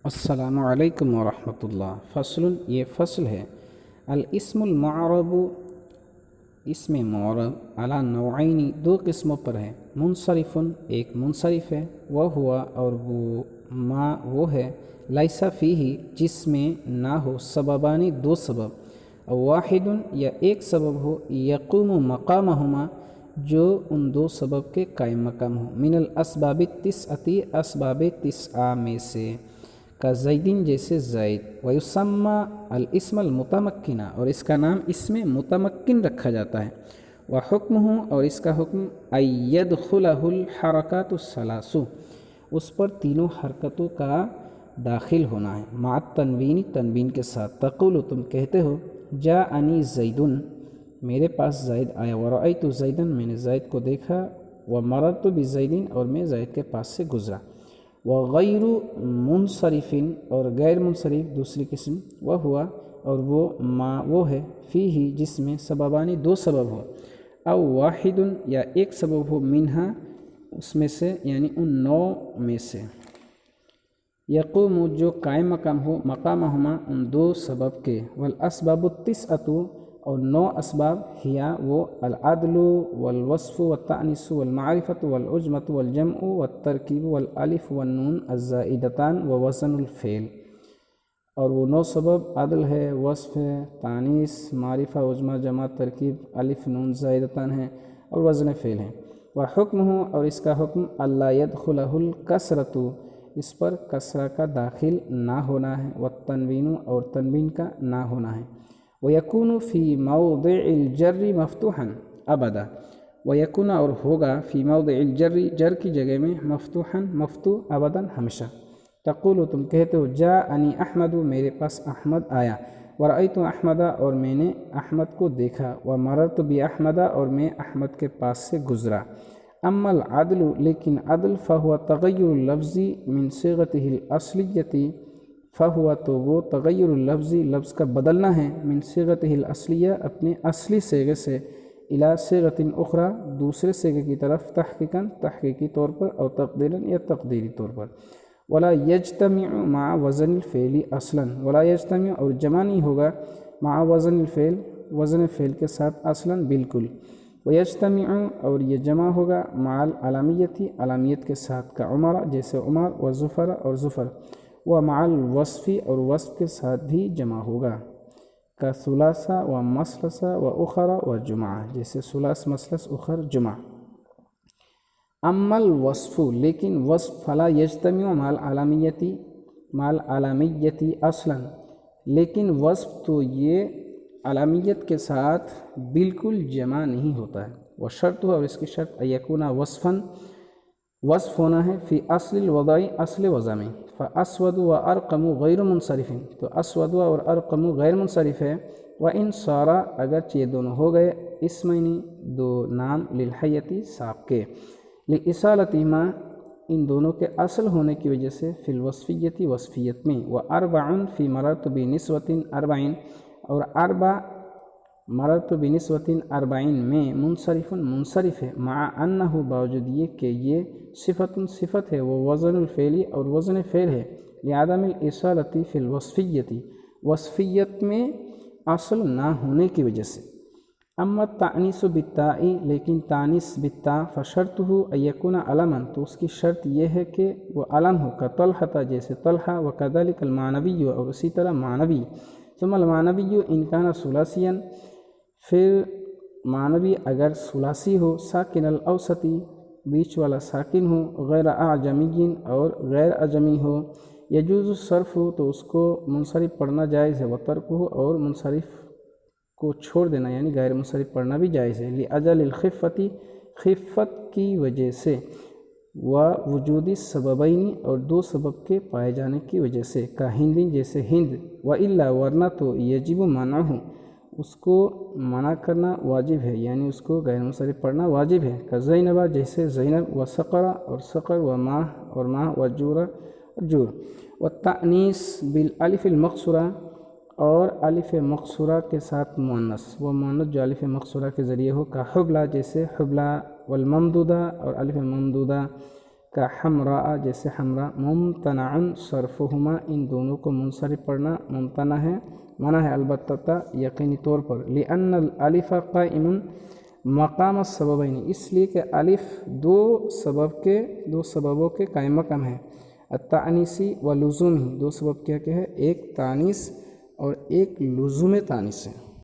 السلام علیکم ورحمۃ اللہ۔ فصل، یہ فصل ہے۔ الاسم المعرب، اسم معرب علی نوعین، دو قسموں پر ہے۔ منصرف، ایک منصرف ہے، وہ ہوا اور وہ ہے لیسا فیہ، جس میں نہ ہو سببانی، دو سبب، او واحد، یا ایک سبب ہو، یقوم مقامہما، جو ان دو سبب کے قائم مقام ہو، من الاسباب التسعۃ، اسباب تسعہ میں سے، کا زیدین، جیسے زید، ویسمى الاسم المتمکن، اور اس کا نام اسم متمکن رکھا جاتا ہے، وحکمہ، اور اس کا حکم ان یدخلہ الحرکات الثلاث، اس پر تینوں حرکتوں کا داخل ہونا ہے، مع التنوین، تنوین کے ساتھ، تقول، تم کہتے ہو، جاءنی زید، میرے پاس زید آیا، ورأیت زیدا، میں نے زید کو دیکھا، ومررت بزید، اور میں زید کے پاس سے گزرا، وغیر منصرف، اور غیر منصرف دوسری قسم، وہ ہوا اور وہ ہے، فیہ، جس میں سببانی، دو سبب ہو، او واحد، یا ایک سبب ہو، منہا، اس میں سے، یعنی ان نو میں سے، یقوم، جو قائم مقام ہو، مقامہما، ان دو سبب کے، والاسباب التسعۃ، اور نو اسباب، ہیا، وہ، العدل والوصف والتأنیث والمعرفۃ والعجمۃ والجمع والترکیب والالف والنون الزائدتان ووزن الفعل، اور وہ نو سبب عدل ہے، وصف ہے، تانیث، معرفہ، عجمہ، جمع، ترکیب، الف، نون زائدتان ہیں، اور وزن فعل ہیں، وحکمہ، اور اس کا حکم اللہ یدخلہ الکسرۃ، اس پر کسرہ کا داخل نہ ہونا ہے، والتنوین، اور تنوین کا نہ ہونا ہے، وَيَكُونُ فِي مَوْضِعِ الْجَرِّ مَفْتُوحًا أَبَدًا، وَيَكُونَ، اور ہوگا، فی موضع الجر، جر کی جگہ میں، مفتوحاً، مفتوح، ابداً، ہمیشہ، تقول، تم کہتے ہو، جاءنی احمد، میرے پاس احمد آیا، ورأیت احمد، اور میں نے احمد کو دیکھا، ومررت باحمد، اور میں احمد کے پاس سے گزرا، اما العدل، لیکن عدل، فہو تغیر اللفظ من صیغته الاصلیۃ، فہوا، تو وہ، تغیر اللفظ، لفظ کا بدلنا ہے، من صیغته الاصلیہ، اپنے اصلی صیغے سے، الی صیغۃ اخری، دوسرے صیغے کی طرف، تحقیقاً، تحقیقی طور پر، اور تقدیراً، یا تقدیری طور پر، ولا یجتمع مع وزن الفعل اصلا، ولا یجتمع، اور جمع نہیں ہوگا، مع وزن الفعل، وزن فعل کے ساتھ، اصلا، بالکل، ویجتمع، اور یہ جمع ہوگا، مع العلامیت، علامیت کے ساتھ، کا عمر، جیسے عمر، وظفر، اور ظفر، ومع الوصف، اور وصف کے ساتھ بھی جمع ہوگا، کا ثلاثہ و مثلث و اخر و جمعہ، جیسے ثلاث، مثلث، اخر، جمعہ، اما الوصف، لیکن وصف، فلا یجتمع مع العلامیت اصلا، لیکن وصف تو یہ علامیت کے ساتھ بالکل جمع نہیں ہوتا ہے، وہ شرط ہو، اور اس کی شرط، یکون وصفاً، وصف ہونا ہے، فی اصل الوضع، اصل وضع میں، فاسود و ارقم غیر منصرف، تو اسود اور ارقم غیر منصرف ہے، وان صار، اگرچہ یہ دونوں ہو گئے، اسمین، دو نام، للحیتی، سانپ کے، لاصالتہما، ان دونوں کے اصل ہونے کی وجہ سے، فی الوصفیت، وصفیت میں، واربع، فی مررت بنسبۃ اربعین، اور اربع، مررت بنسبۃ اربعین میں، منصرف، منصرف ہے، مع انہ، باوجود یہ کہ یہ صفت، صفت ہے، وہ وزن الفعل، اور وزن فعل ہے، لعدم الاصالۃ فی الوصفیت، وصفیت میں اصل نہ ہونے کی وجہ سے، اما التأنیث بالتاء، لیکن تانیث بالتاء، فشرطہ ان یکون علما، تو اس کی شرط یہ ہے کہ وہ علم ہو، کطلحہ، جیسے طلحہ، وکذلک المعنوی، اور اسی طرح معنوی، ثم المعنوی ان کان ثلاثیا، پھر معنوی اگر ثلاثی ہو، ساکن الاوسطی، بیچ والا ساکن ہو، غیر اعجمی، اور غیر اعجمی ہو، یجوز الصرف، تو اس کو منصرف پڑھنا جائز ہے، وترک ہو، اور منصرف کو چھوڑ دینا، یعنی غیر منصرف پڑھنا بھی جائز ہے، لاجل الخفت، خفت کی وجہ سے، ووجود السببین، اور دو سبب کے پائے جانے کی وجہ سے، کا ہند، جیسے ہند، والا، ورنہ تو، یجب منعہ، اس کو منع کرنا واجب ہے، یعنی اس کو غیر منصرف پڑھنا واجب ہے، کا زینبہ، جیسے زینب، و سقر، اور سقر، و ماہ، اور ماہ، و جور، اور جور، والتأنیث بالالف المقصورہ، اور الف مقصورہ کے ساتھ مؤنث، وہ مؤنث جو الف مقصورہ کے ذریعے ہو، کا حبلہ، جیسے حبلہ، والممدودہ، اور الف ممدودہ، کا حمراء جیسے حمراء، ممتنعن صرفہما ان دونوں کو منصرف پڑھنا ممتنع ہے، منع ہے البتہ یقینی طور پر، لأن الالف قائم مقام السببین اس لیے کہ الف دو سببوں کے قائم مقام ہے، التعنیسی و لزوم ہی دو سبب کیا ہے، ایک تانیث اور ایک لزوم تانیث ہے۔